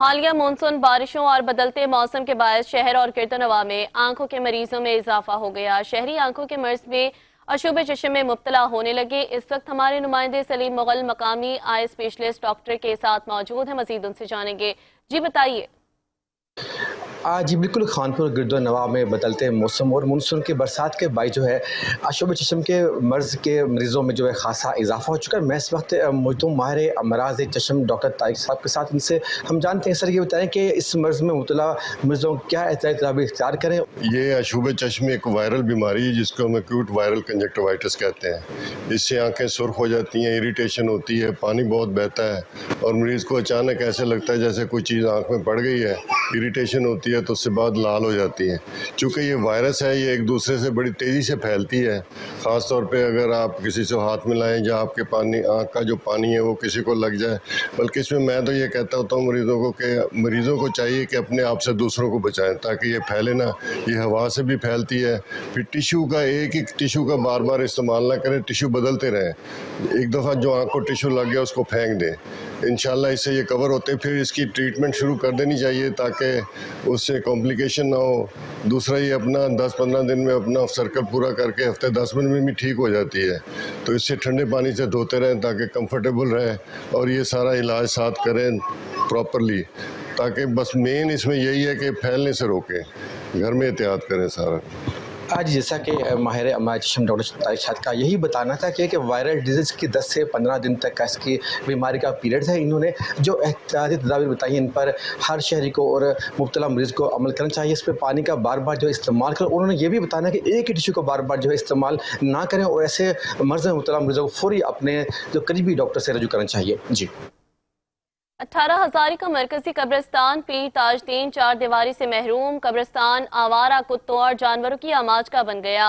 حالیہ مونسون بارشوں اور بدلتے موسم کے باعث شہر اور گردونواح میں آنکھوں کے مریضوں میں اضافہ ہو گیا۔ شہری آنکھوں کے مرض میں عشوب چشم میں مبتلا ہونے لگے۔ اس وقت ہمارے نمائندے سلیم مغل مقامی آئی اسپیشلسٹ ڈاکٹر کے ساتھ موجود ہیں، مزید ان سے جانیں گے۔ جی بتائیے۔ جی بالکل، خانپور گردونواح میں بدلتے موسم اور مونسون کے برسات کے باعث جو ہے عشوب چشم کے مرض کے مریضوں میں جو ہے خاصا اضافہ ہو چکا ہے۔ میں اس وقت موجود ہوں ماہر امراض چشم ڈاکٹر طارق صاحب کے ساتھ۔ ان سے ہم جانتے ہیں سر، یہ بتائیں کہ اس مرض میں مبتلا مریضوں کیا احتیاطی تدابیر اختیار کریں؟ یہ عشوب چشم ایک وائرل بیماری ہے جس کو ہم ایکوٹ وائرل کنجکٹیوائٹس کہتے ہیں۔ اس سے آنکھیں سرخ ہو جاتی ہیں، اریٹیشن ہوتی ہے، پانی بہت بہتا ہے اور مریض کو اچانک ایسے لگتا ہے جیسے کوئی چیز آنکھ میں پڑ گئی ہے، اریٹیشن ہوتی ہے تو اس سے بعد لال ہو جاتی ہے۔ چونکہ یہ وائرس ہے، یہ ایک دوسرے سے بڑی تیزی سے پھیلتی ہے، خاص طور پہ اگر آپ کسی سے ہاتھ ملائیں یا آپ کے آنکھ کا جو پانی ہے وہ کسی کو لگ جائے۔ بلکہ اس میں تو یہ کہتا ہوتا ہوں مریضوں کو کہ مریضوں کو چاہیے کہ اپنے آپ سے دوسروں کو بچائیں تاکہ یہ پھیلے نہ۔ یہ ہوا سے بھی پھیلتی ہے۔ پھر ٹیشو کا ایک ٹیشو کا بار بار استعمال نہ کریں، ٹیشو بدلتے رہیں۔ ایک دفعہ جو آنکھ کو ٹیشو لگ گیا اس کو پھینک دیں، انشاءاللہ اس سے یہ کور ہوتے ہیں۔ پھر اس کی ٹریٹمنٹ شروع کر دینی چاہیے تاکہ اس سے کمپلیکیشن نہ ہو۔ دوسرا یہ اپنا 10-15 دن میں اپنا سرکل پورا کر کے ہفتے 10 دن میں بھی ٹھیک ہو جاتی ہے، تو اس سے ٹھنڈے پانی سے دھوتے رہیں تاکہ کمفرٹیبل رہے اور یہ سارا علاج ساتھ کریں پراپرلی، تاکہ بس مین اس میں یہی ہے کہ پھیلنے سے روکیں، گھر میں احتیاط کریں سارا۔ آج جیسا کہ ماہر امراض چشم ڈاکٹر طارق صاحب کا یہی بتانا تھا کہ وائرل ڈیزیز کی 10 سے 15 دن تک کا اس کی بیماری کا پیریڈ ہے۔ انہوں نے جو احتیاطی تدابیر بتائی ان پر ہر شہری کو اور مبتلا مریض کو عمل کرنا چاہیے۔ اس پہ پانی کا بار بار جو ہے استعمال کریں۔ انہوں نے یہ بھی بتانا کہ ایک ہی ٹیشو کو بار بار جو ہے استعمال نہ کریں اور ایسے مرض میں مبتلا مریضوں کو فوری اپنے جو قریبی ڈاکٹر سے رجوع کرنا چاہیے۔ جی 18 ہزاری کا مرکزی قبرستان پیر تاج دین چار دیواری سے محروم۔ قبرستان آوارہ کتوں اور جانوروں کی آماج کا بن گیا۔